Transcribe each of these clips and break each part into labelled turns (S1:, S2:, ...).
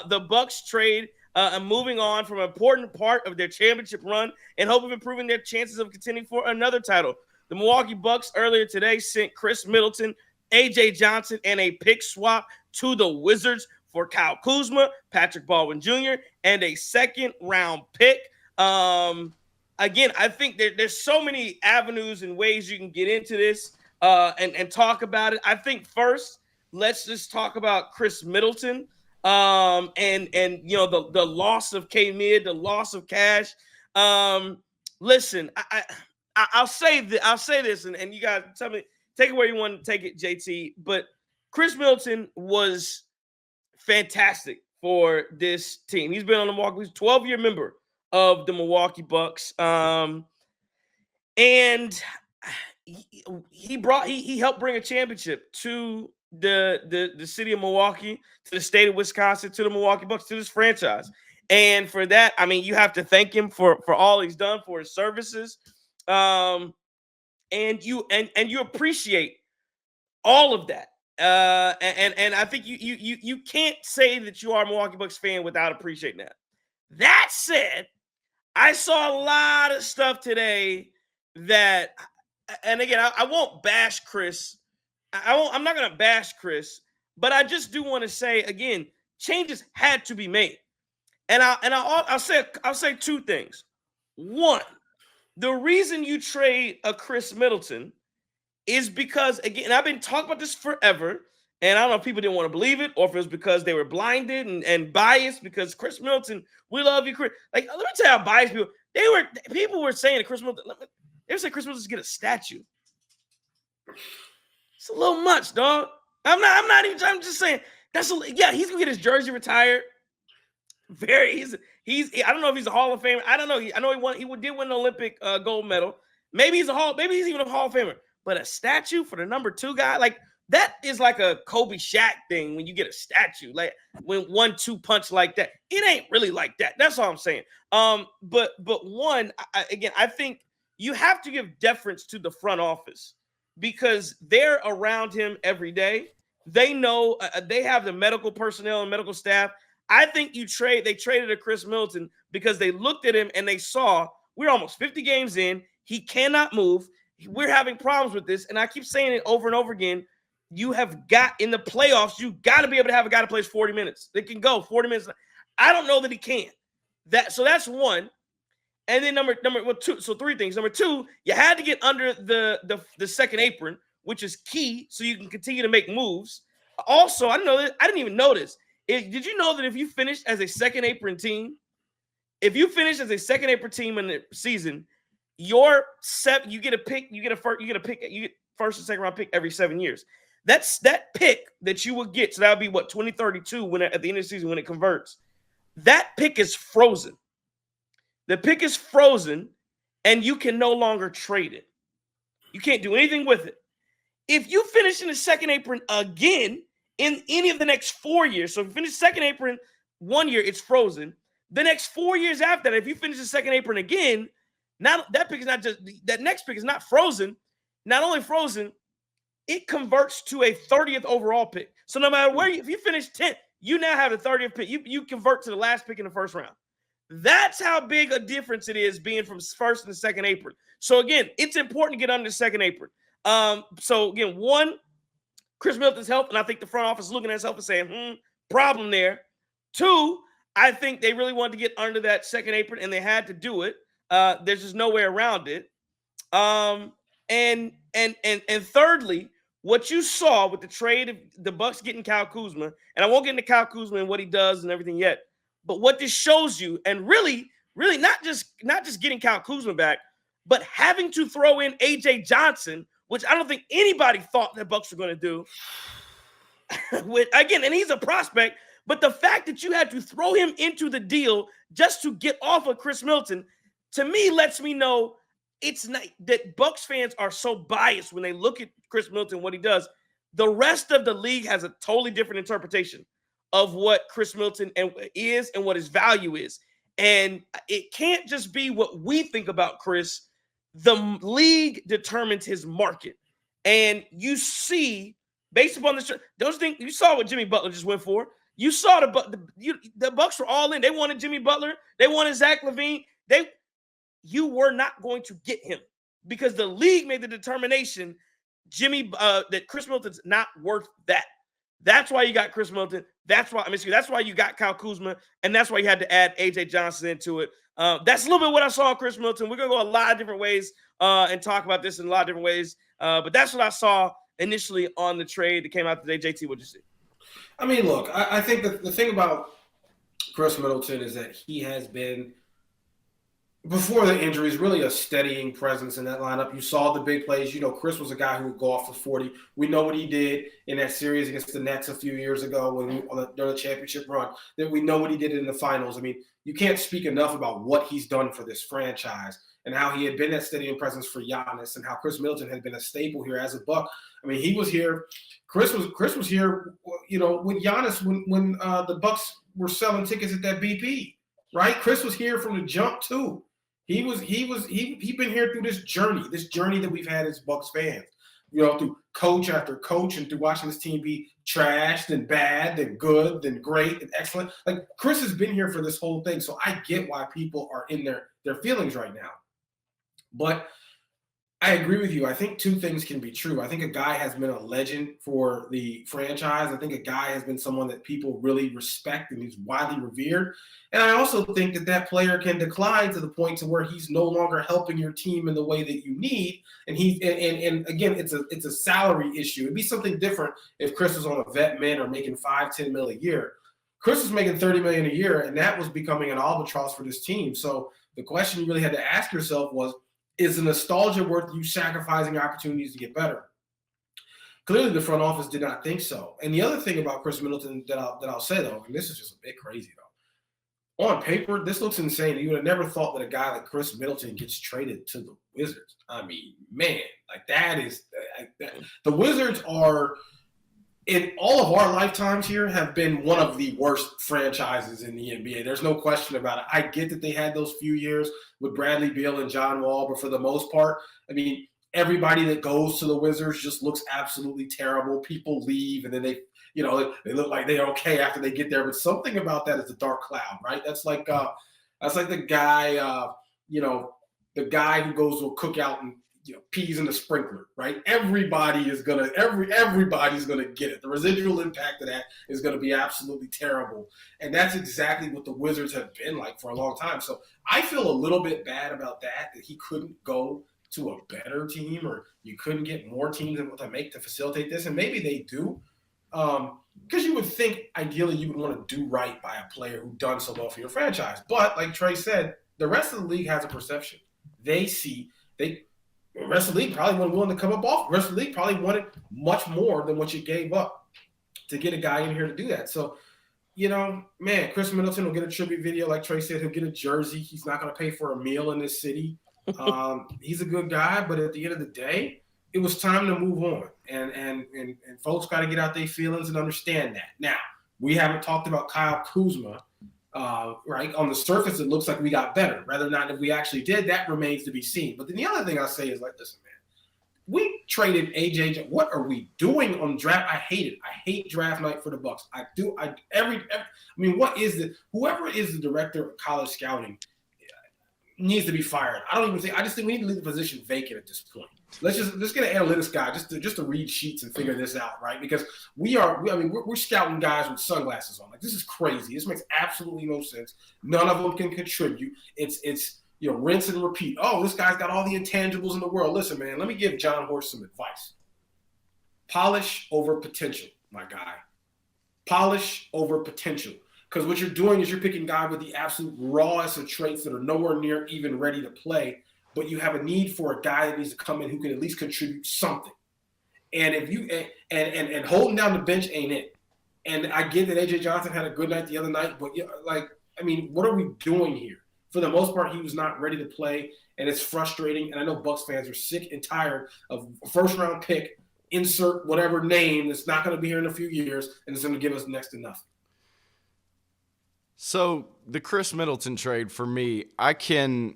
S1: the Bucks trade and moving on from an important part of their championship run and hope of improving their chances of contending for another title. The Milwaukee Bucks earlier today sent Khris Middleton, A.J. Johnson, and a pick swap to the Wizards for Kyle Kuzma, Patrick Baldwin Jr., and a second-round pick. Again, I think there's so many avenues and ways you can get into this and talk about it. I think first, let's just talk about Khris Middleton and the loss of K-Mid, the loss of Cash. Listen, I'll say this, and you guys tell me, take it where you want to take it, JT. But Khris Middleton was fantastic for this team. He's been on the Milwaukee. He's a 12-year member of the Milwaukee Bucks. And he helped bring a championship to the city of Milwaukee, to the state of Wisconsin, to the Milwaukee Bucks, to this franchise. And for that, I mean, you have to thank him for all he's done, for his services. And you appreciate all of that. And I think you can't say that you are a Milwaukee Bucks fan without appreciating that. That said, I saw a lot of stuff today that, and again, I won't bash Khris. I'm not going to bash Khris, but I just do want to say again, changes had to be made, and I'll say two things. One, the reason you trade a Khris Middleton is because, again, I've been talking about this forever, and I don't know if people didn't want to believe it or if it was because they were blinded and biased because Khris Middleton, we love you, Khris. Like, let me tell you how biased people were saying that Khris Middleton, they were saying Khris Middleton get a statue. It's a little much, dog. I'm just saying, he's going to get his jersey retired. He's I don't know if he's a Hall of Famer. I don't know. I know he did win an Olympic gold medal. Maybe he's even a Hall of Famer. But a statue for the number 2 guy, like, that is like a Kobe Shaq thing when you get a statue, like when 1-2 punch like that. It ain't really like that. That's all I'm saying. But one, I think you have to give deference to the front office because they're around him every day. They know they have the medical personnel and medical staff. I think they traded a Khris Middleton because they looked at him and they saw we're almost 50 games in. He cannot move. We're having problems with this. And I keep saying it over and over again. You have got in the playoffs, you got to be able to have a guy that plays 40 minutes. They can go 40 minutes. I don't know that he can. So that's one. And then number two. So 3 things. Number 2, you had to get under the second apron, which is key, so you can continue to make moves. Also, I didn't even notice. Did you know that if you finish as a second apron team, in the season, you get a pick. You get first and second round pick every 7 years. That's that pick that you will get. So that would be 2032 at the end of the season when it converts. That pick is frozen. The pick is frozen, and you can no longer trade it. You can't do anything with it. If you finish in the second apron again in any of the next 4 years, so if you finish second apron 1 year, it's frozen. The next 4 years after that, if you finish the second apron again, now that next pick is not frozen. Not only frozen, it converts to a 30th overall pick. So no matter where if you finish 10th, you now have the 30th pick. You convert to the last pick in the first round. That's how big a difference it is being from first and second apron. So again, it's important to get under the second apron. So again, 1, Khris Middleton's health, and I think the front office is looking at his health and saying, problem there. 2, I think they really wanted to get under that second apron, and they had to do it. There's just no way around it. And thirdly, what you saw with the trade of the Bucks getting Kyle Kuzma, and I won't get into Kyle Kuzma and what he does and everything yet, but what this shows you, and really not just getting Kyle Kuzma back, but having to throw in A.J. Johnson, which I don't think anybody thought the Bucks were going to do. And he's a prospect, but the fact that you had to throw him into the deal just to get off of Khris Middleton, to me, lets me know it's not that Bucks fans are so biased when they look at Khris Middleton, what he does. The rest of the league has a totally different interpretation of what Khris Middleton is and what his value is. And it can't just be what we think about Khris. The league determines his market. And you see, based upon those things, you saw what Jimmy Butler just went for. You saw the Bucks were all in. They wanted Jimmy Butler. They wanted Zach LaVine. You were not going to get him because the league made the determination that Khris Middleton's not worth that. That's why you got Khris Middleton. That's why you got Kyle Kuzma, and that's why you had to add AJ Johnson into it. That's a little bit what I saw in Khris Middleton. We're gonna go a lot of different ways and talk about this in a lot of different ways. But that's what I saw initially on the trade that came out today. JT, what'd you see?
S2: I mean, look, I think that the thing about Khris Middleton is that he has been, before the injuries, really a steadying presence in that lineup. You saw the big plays. Khris was a guy who would go off for 40. We know what he did in that series against the Nets a few years ago during the championship run. That we know what he did in the finals. I mean, you can't speak enough about what he's done for this franchise and how he had been that steadying presence for Giannis and how Khris Middleton had been a staple here as a Buck. I mean, he was here. Khris was here, with Giannis when the Bucks were selling tickets at that BP, right? Khris was here from the jump too. He'd been here through this journey that we've had as Bucks fans, through coach after coach and through watching this team be trashed, then bad, then good, then great, and excellent. Like, Khris has been here for this whole thing, so I get why people are in their feelings right now. But I agree with you. I think two things can be true. I think a guy has been a legend for the franchise. I think a guy has been someone that people really respect and he's widely revered. And I also think that player can decline to the point to where he's no longer helping your team in the way that you need. And again, it's a salary issue. It'd be something different if Khris was on a vet min or making $5-10 million a year. Khris was making $30 million a year, and that was becoming an albatross for this team. So the question you really had to ask yourself was, is the nostalgia worth you sacrificing opportunities to get better? Clearly, the front office did not think so. And the other thing about Khris Middleton that I'll say, though, and this is just a bit crazy, though. On paper, this looks insane. You would have never thought that a guy like Khris Middleton gets traded to the Wizards. I mean, man, like the Wizards are, in all of our lifetimes here, have been one of the worst franchises in the NBA. There's no question about it. I get that they had those few years with Bradley Beal and John Wall, but for the most part, I mean, everybody that goes to the Wizards just looks absolutely terrible. People leave, and then they look like they're okay after they get there. But something about that is a dark cloud, right? That's like the guy, the guy who goes to a cookout and peas in the sprinkler, right? Everybody's gonna get it. The residual impact of that is gonna be absolutely terrible. And that's exactly what the Wizards have been like for a long time. So I feel a little bit bad about that he couldn't go to a better team, or you couldn't get more teams to facilitate this. And maybe they do. Because you would think ideally you would want to do right by a player who's done so well for your franchise. But like Trey said, the rest of the league has a perception. The rest of the league probably wasn't willing to come up off. The rest of the league probably wanted much more than what you gave up to get a guy in here to do that. So, man, Khris Middleton will get a tribute video. Like Trey said, he'll get a jersey. He's not going to pay for a meal in this city. He's a good guy, but at the end of the day, it was time to move on. And folks got to get out their feelings and understand that. Now, we haven't talked about Kyle Kuzma. Right, on the surface, it looks like we got better. Whether or not if we actually did, that remains to be seen. But then the other thing I'll say is, like, listen, man, we traded AJ. What are we doing on draft? I hate it. I hate draft night for the Bucks. I do. I mean, what is it? Whoever is the director of college scouting needs to be fired. I just think we need to leave the position vacant at this point. Let's get an analytics guy just to read sheets and figure this out, right? Because we're scouting guys with sunglasses on. Like, this is crazy. This makes absolutely no sense. None of them can contribute. It's rinse and repeat. Oh, this guy's got all the intangibles in the world. Listen, man, let me give John Horst some advice. Polish over potential, my guy. Polish over potential. Because what you're doing is you're picking guys with the absolute rawest of traits that are nowhere near even ready to play, but you have a need for a guy that needs to come in who can at least contribute something. And if you and holding down the bench ain't it. And I get that AJ Johnson had a good night the other night, but what are we doing here? For the most part, he was not ready to play, and it's frustrating. And I know Bucks fans are sick and tired of a first-round pick, insert whatever name that's not going to be here in a few years, and it's going to give us next to nothing.
S3: So the Khris Middleton trade, for me, I can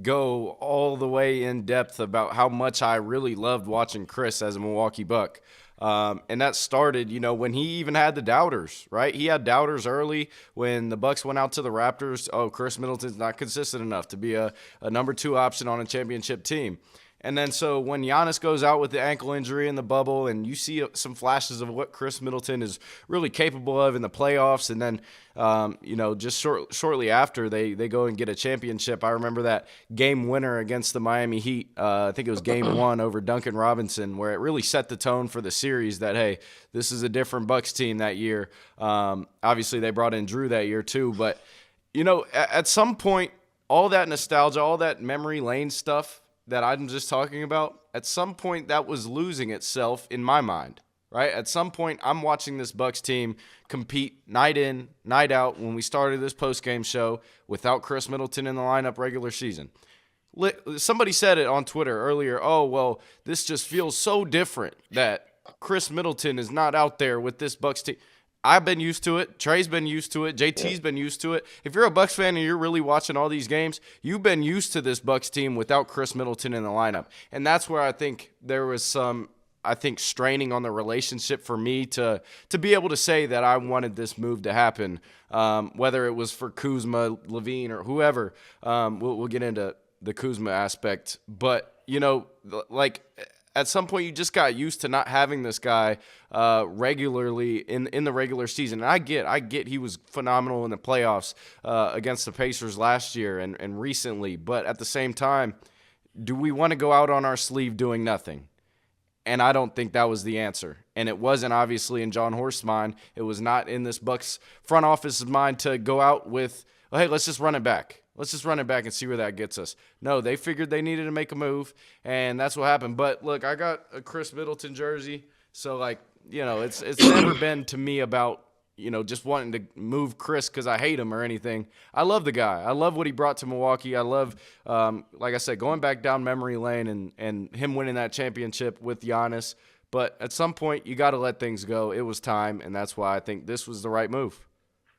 S3: go all the way in depth about how much I really loved watching Khris as a Milwaukee Buck. And that started, when he even had the doubters, right? He had doubters early when the Bucks went out to the Raptors. Oh, Khris Middleton's not consistent enough to be a number 2 option on a championship team. And then so when Giannis goes out with the ankle injury in the bubble and you see some flashes of what Khris Middleton is really capable of in the playoffs, and then, just shortly after they go and get a championship. I remember that game winner against the Miami Heat. I think it was game 1 over Duncan Robinson, where it really set the tone for the series that, hey, this is a different Bucks team that year. Obviously, they brought in Drew that year too. But, at some point, all that nostalgia, all that memory lane stuff that I'm just talking about, at some point that was losing itself in my mind, right? At some point, I'm watching this Bucks team compete night in, night out when we started this post-game show without Khris Middleton in the lineup regular season. Somebody said it on Twitter earlier, oh, well, this just feels so different that Khris Middleton is not out there with this Bucks team. I've been used to it. Trey's been used to it. JT's been used to it. If you're a Bucks fan and you're really watching all these games, you've been used to this Bucks team without Khris Middleton in the lineup. And that's where I think there was some, straining on the relationship for me to be able to say that I wanted this move to happen, whether it was for Kuzma, Levine, or whoever. We'll get into the Kuzma aspect. But, at some point you just got used to not having this guy regularly in the regular season. And I get he was phenomenal in the playoffs against the Pacers last year and recently. But at the same time, do we want to go out on our sleeve doing nothing? And I don't think that was the answer. And it wasn't obviously in John Horst's mind. It was not in this Bucks front office's mind to go out with, oh, hey, let's just run it back. Let's just run it back and see where that gets us. No, they figured they needed to make a move, and that's what happened. But, look, I got a Khris Middleton jersey, so, it's never been to me about, just wanting to move Khris because I hate him or anything. I love the guy. I love what he brought to Milwaukee. I love, like I said, going back down memory lane and him winning that championship with Giannis. But at some point, you got to let things go. It was time, and that's why I think this was the right move.